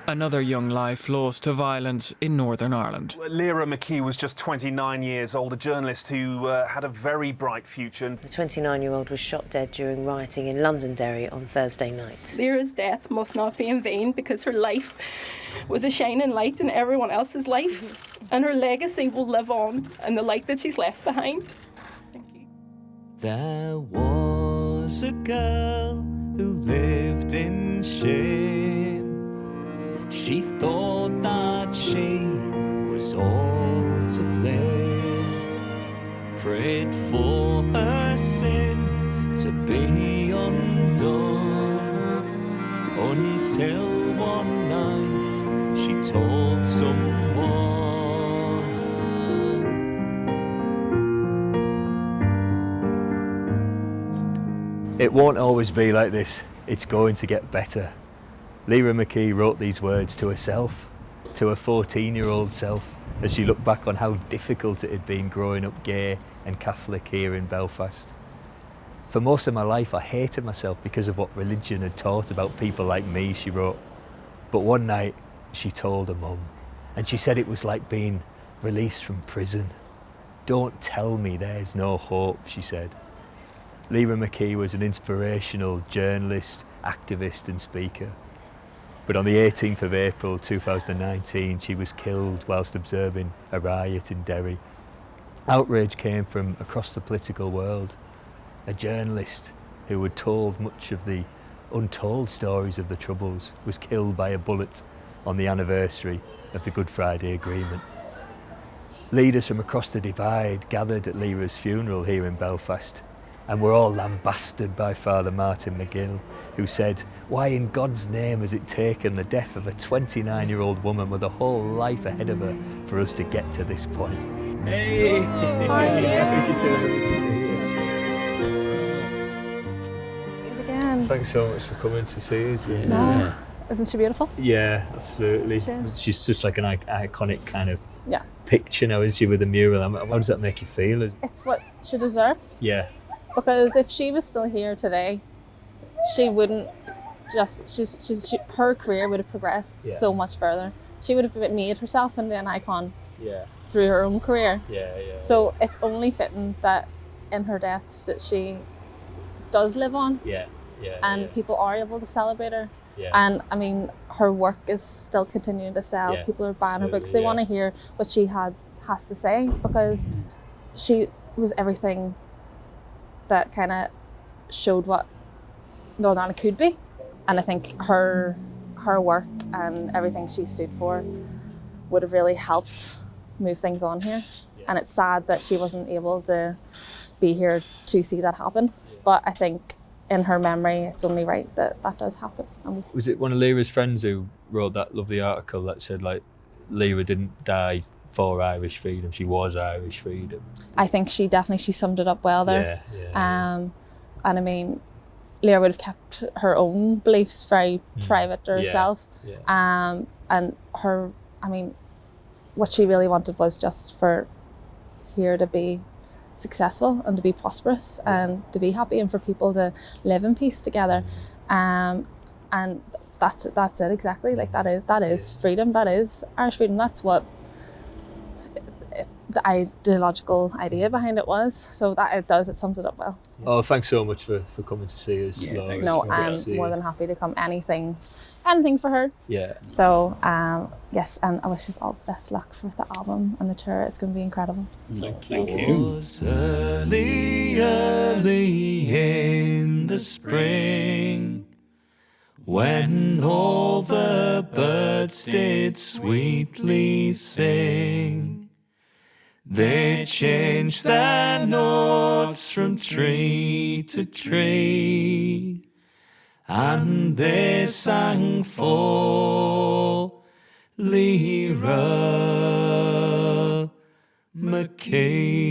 Another young life lost to violence in Northern Ireland. Lyra McKee was just 29 years old, a journalist who had a very bright future. The 29-year-old was shot dead during rioting in Londonderry on Thursday night. Lyra's death must not be in vain because her life was a shining light in everyone else's life, and her legacy will live on in the light that she's left behind. Thank you. There was a girl who lived in shame. She thought that she was all to blame. Prayed for her sin to be undone, until one night she told someone. It won't always be like this. It's going to get better. Lyra McKee wrote these words to herself, to her 14-year-old self, as she looked back on how difficult it had been growing up gay and Catholic here in Belfast. For most of my life, I hated myself because of what religion had taught about people like me, she wrote. But one night, she told her mum, and she said it was like being released from prison. "Don't tell me there's no hope," she said. Lyra McKee was an inspirational journalist, activist and speaker. But on the 18th of April 2019, she was killed whilst observing a riot in Derry. Outrage came from across the political world. A journalist who had told much of the untold stories of the Troubles was killed by a bullet on the anniversary of the Good Friday Agreement. Leaders from across the divide gathered at Lyra's funeral here in Belfast, and were all lambasted by Father Martin McGill, who said, "Why in God's name has it taken the death of a 29-year-old woman with a whole life ahead of her for us to get to this point?" Hey! Again. Thanks so much for coming to see us. No. Isn't she beautiful? Yeah, absolutely. She is. She's such like an iconic kind of Yeah. picture now, isn't she, with the mural? How does that make you feel? It's what she deserves. Yeah. Because if she was still here today, she wouldn't her career would have progressed so much further. She would have made herself into an icon through her own career. So it's only fitting that in her death that she does live on. And people are able to celebrate her. And I mean, her work is still continuing to sell. People are buying her books. They want to hear what she has to say, because she was everything that kind of showed what Northern Ireland could be. And I think her work and everything she stood for would have really helped move things on here. And it's sad that she wasn't able to be here to see that happen. But I think in her memory, it's only right that that does happen. And Was it one of Lyra's friends who wrote that lovely article that said, like, Lyra didn't die for Irish freedom, she was Irish freedom? I think she summed it up well there. And I mean, Lyra would have kept her own beliefs very private to herself. And her, I mean, what she really wanted was just for here to be successful and to be prosperous and to be happy and for people to live in peace together. And that's it exactly. Like that is freedom. That is Irish freedom. That's what the ideological idea behind it was. So that it sums it up well. Oh, thanks so much for coming to see us. No, I'm more than happy to come anything for her. So yes, and I wish us all the best luck with the album and the tour. It's going to be incredible. Thank you. It was early in the spring, when all the birds did sweetly sing. They changed their notes from tree to tree, and they sang for Lyra McKee.